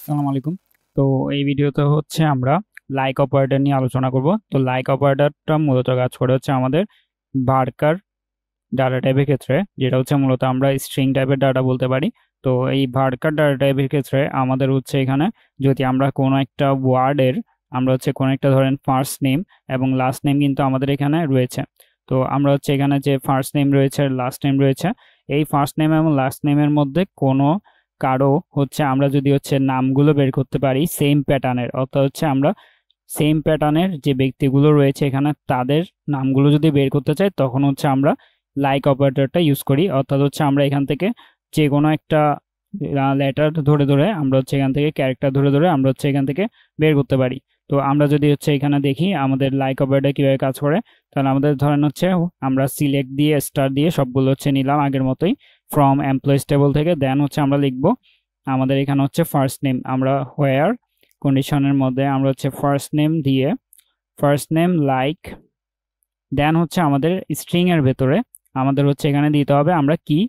আসসালামু আলাইকুম। তো এই ভিডিওতে হচ্ছে আমরা লাইক অপারেটর নিয়ে আলোচনা করব। তো লাইক অপারেটরটা মূলত কাজ করে হচ্ছে আমাদের ভার্কার ডাটা টাইপের ক্ষেত্রে, যেটা হচ্ছে মূলত আমরা স্ট্রিং টাইপের ডাটা বলতে পারি। তো এই ভার্কার ডাটা টাইপের ক্ষেত্রে আমাদের হচ্ছে এখানে যদি আমরা কোনো একটা ওয়ার্ডের আমরা হচ্ছে কোনো একটা ধরেন ফার্স্ট নেম এবং লাস্ট নেম কিন্তু আমাদের এখানে রয়েছে। তো আমরা হচ্ছে এখানে যে ফার্স্ট নেম রয়েছে লাস্ট নেম রয়েছে, এই ফার্স্ট নেম এবং লাস্ট নেমের মধ্যে কোনো কারো হচ্ছে আমরা যদি হচ্ছে নামগুলো বের করতে পারি সেম প্যাটার্নের, অর্থাৎ হচ্ছে আমরা সেম প্যাটার্নের যে ব্যক্তিগুলো রয়েছে এখানে তাদের নামগুলো যদি বের করতে চাই, তখন হচ্ছে আমরা লাইক অপারেটরটা ইউজ করি। অর্থাৎ হচ্ছে আমরা এখান থেকে যে কোনো একটা লেটার ধরে ধরে আমরা হচ্ছে এখান থেকে ক্যারেক্টার ধরে ধরে আমরা হচ্ছে এখান থেকে বের করতে পারি। তো আমরা যদি হচ্ছে এখানে দেখি আমাদের লাইক অপারেটর কিভাবে কাজ করে, তাহলে আমাদের ধরেন হচ্ছে আমরা সিলেক্ট দিয়ে স্টার দিয়ে সবগুলো হচ্ছে নিলাম আগের মতোই ফ্রম এমপ্লয়িজ টেবল থেকে। দেন হচ্ছে আমরা লিখবো আমাদের এখানে হচ্ছে ফার্স্ট নেম, আমরা হোয়ার কন্ডিশনের মধ্যে আমরা হচ্ছে ফার্স্ট নেম দিয়ে ফার্স্ট নেম লাইক, দেন হচ্ছে আমাদের স্ট্রিং এর ভেতরে আমাদের হচ্ছে এখানে দিতে হবে আমরা কি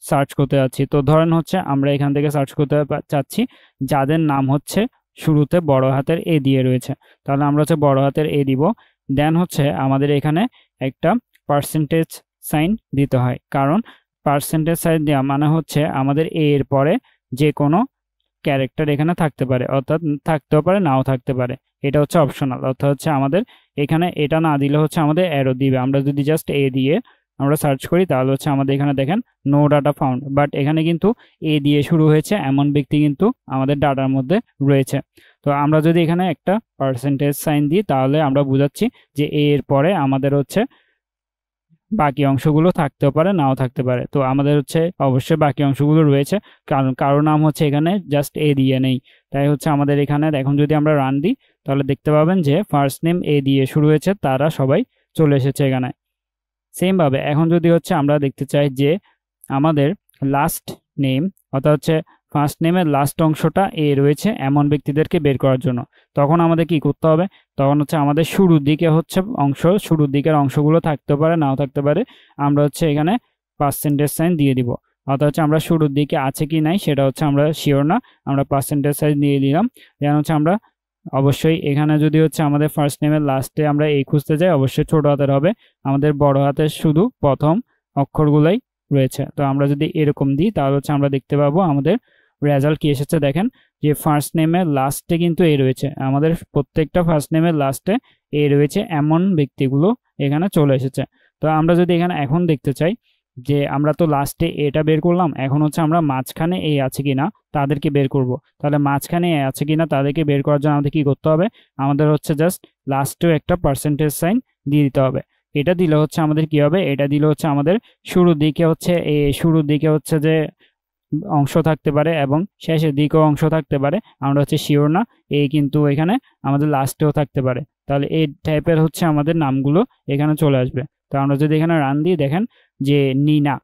সার্চ করতে যাচ্ছি। তো ধরেন হচ্ছে আমরা এখান থেকে সার্চ করতে চাচ্ছি যাদের নাম হচ্ছে শুরুতে বড় হাতের এ দিয়ে রয়েছে, তাহলে আমরা হচ্ছে বড় হাতের এ দিব। দেন হচ্ছে আমাদের এখানে একটা পার্সেন্টেজ সাইন দিতে হয়, কারণ পার্সেন্টেজ সাইন দেওয়া মানে হচ্ছে আমাদের এ এর পরে যে কোনো ক্যারেক্টার এখানে থাকতে পারে, অর্থাৎ থাকতেও পারে নাও থাকতে পারে। এটা হচ্ছে অপশনাল, অর্থাৎ হচ্ছে আমাদের এখানে এটা না দিলে হচ্ছে আমাদের অ্যারো দিবে। আমরা যদি জাস্ট এ দিয়ে আমরা সার্চ করি তাহলে হচ্ছে আমাদের এখানে দেখেন নো ডাটা ফাউন্ড, বাট এখানে কিন্তু এ দিয়ে শুরু হয়েছে এমন ব্যক্তি কিন্তু আমাদের ডাটার মধ্যে রয়েছে। তো আমরা যদি এখানে একটা পার্সেন্টেজ সাইন দিই তাহলে আমরা বুঝাচ্ছি যে এর পরে আমাদের হচ্ছে বাকি অংশগুলো থাকতেও পারে নাও থাকতে পারে। তো আমাদের হচ্ছে অবশ্যই বাকি অংশগুলো রয়েছে, কারণ কারো নাম হচ্ছে এখানে জাস্ট এ দিয়ে নেই। তাই হচ্ছে আমাদের এখানে এখন যদি আমরা রান দিই তাহলে দেখতে পাবেন যে ফার্স্ট নেম এ দিয়ে শুরু হয়েছে, তারা সবাই চলে এসেছে এখানে। সেম ভাবে এখন যদি হচ্ছে আমরা দেখতে চাই যে আমাদের লাস্ট নেম, অর্থাৎ হচ্ছে ফার্স্ট নেমের লাস্ট অংশটা এ রয়েছে এমন ব্যক্তিদেরকে বের করার জন্য, তখন আমাদের কি করতে হবে? তখন হচ্ছে আমাদের শুরুর দিকে হচ্ছে শুরুর দিকের অংশগুলো থাকতে পারে নাও থাকতে পারে, আমরা হচ্ছে এখানে পার্সেন্টেজ সাইন দিয়ে দিব। অর্থাৎ হচ্ছে আমরা শুরুর দিকে আছে কি নাই সেটা হচ্ছে আমরা শিওর না, আমরা পার্সেন্টেজ সাইন দিয়ে দিলাম। যেন হচ্ছে আমরা অবশ্যই এখানে যদি হচ্ছে আমাদের ফার্স্ট নেমের লাস্টে আমরা এই খুঁজতে যাই অবশ্যই ছোট হাতের হবে, আমাদের বড় হাতের শুধু প্রথম অক্ষরগুলোই রয়েছে। তো আমরা যদি এরকম দিই তাহলে হচ্ছে আমরা দেখতে পাবো আমাদের রেজাল্ট কি এসেছে। দেখেন যে ফার্স্ট নেমের লাস্টে কিন্তু এ রয়েছে, আমাদের প্রত্যেকটা ফার্স্ট নেমের লাস্টে এ রয়েছে এমন ব্যক্তিগুলো এখানে চলে এসেছে। তো আমরা যদি এখানে এখন দেখতে চাই যে আমরা তো লাস্টে এটা বের করলাম, এখন হচ্ছে আমরা মাঝখানে এ আছে কিনা তাদেরকে বের করব। তাহলে মাঝখানে এ আছে কিনা তাদেরকে বের করার জন্য আমাদের কি করতে হবে? আমাদের হচ্ছে জাস্ট লাস্টেও একটা পার্সেন্টেজ সাইন দিয়ে দিতে হবে। এটা দিলে হচ্ছে আমাদের কি হবে? এটা দিলে হচ্ছে আমাদের শুরুর দিকে হচ্ছে শুরুর দিকে হচ্ছে যে অংশ থাকতে পারে এবং শেষের দিকেও অংশ থাকতে পারে, আমরা হচ্ছে শিওর না। কিন্তু এখানে আমাদের লাস্টেও থাকতে পারে, তাহলে এই টাইপের হচ্ছে আমাদের নামগুলো এখানে চলে আসবে। তো আমরা যদি এখানে রান দিই দেখেন যে নিনা,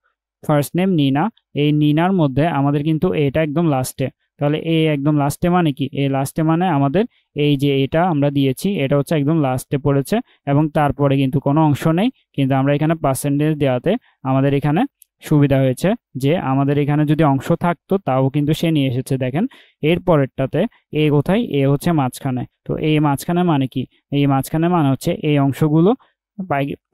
ফার্স্ট নেম নিনা, এই নিনার মধ্যে আমাদের কিন্তু এটা একদম লাস্টে। তাহলে এ একদম লাস্টে মানে কি? এ লাস্টে মানে আমাদের এই যে এটা আমরা দিয়েছি এটা হচ্ছে একদম লাস্টে পড়েছে এবং তারপরে কিন্তু কোনো অংশ নেই, কিন্তু আমরা এখানে পার্সেন্টেজ দেওয়াতে আমাদের এখানে সুবিধা হয়েছে যে আমাদের এখানে যদি অংশ থাকতো তাও কিন্তু সে নিয়ে এসেছে। দেখেন এর পরেরটাতে এ কোথায়? এ হচ্ছে মাঝখানে। তো এই মাঝখানে মানে কি? এই মাঝখানে মানে হচ্ছে এই অংশগুলো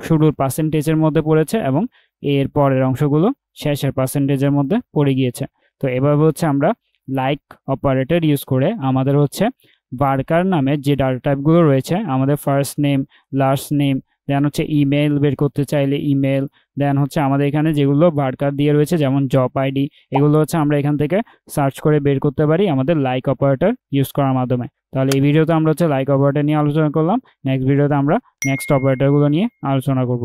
শুরুর পার্সেন্টেজের মধ্যে পড়েছে এবং এর পরের অংশগুলো শেষের পার্সেন্টেজের মধ্যে পড়ে গিয়েছে। তো এভাবে হচ্ছে আমরা লাইক অপারেটর ইউজ করে আমাদের হচ্ছে ভার্কার নামে যে ডাটা টাইপগুলো রয়েছে, আমাদের ফার্স্ট নেম লাস্ট নেম, দেন হচ্ছে ইমেল বের করতে চাইলে ইমেল, দেন হচ্ছে আমাদের এখানে যেগুলো ভার্কার দিয়ে রয়েছে যেমন জব আইডি, এগুলো হচ্ছে আমরা এখান থেকে সার্চ করে বের করতে পারি আমাদের লাইক অপারেটর ইউজ করার মাধ্যমে। তাহলে এই ভিডিওতে আমরা হচ্ছে লাইক অপারেটর নিয়ে আলোচনা করলাম। নেক্সট ভিডিওতে আমরা নেক্সট অপারেটরগুলো নিয়ে আলোচনা করব।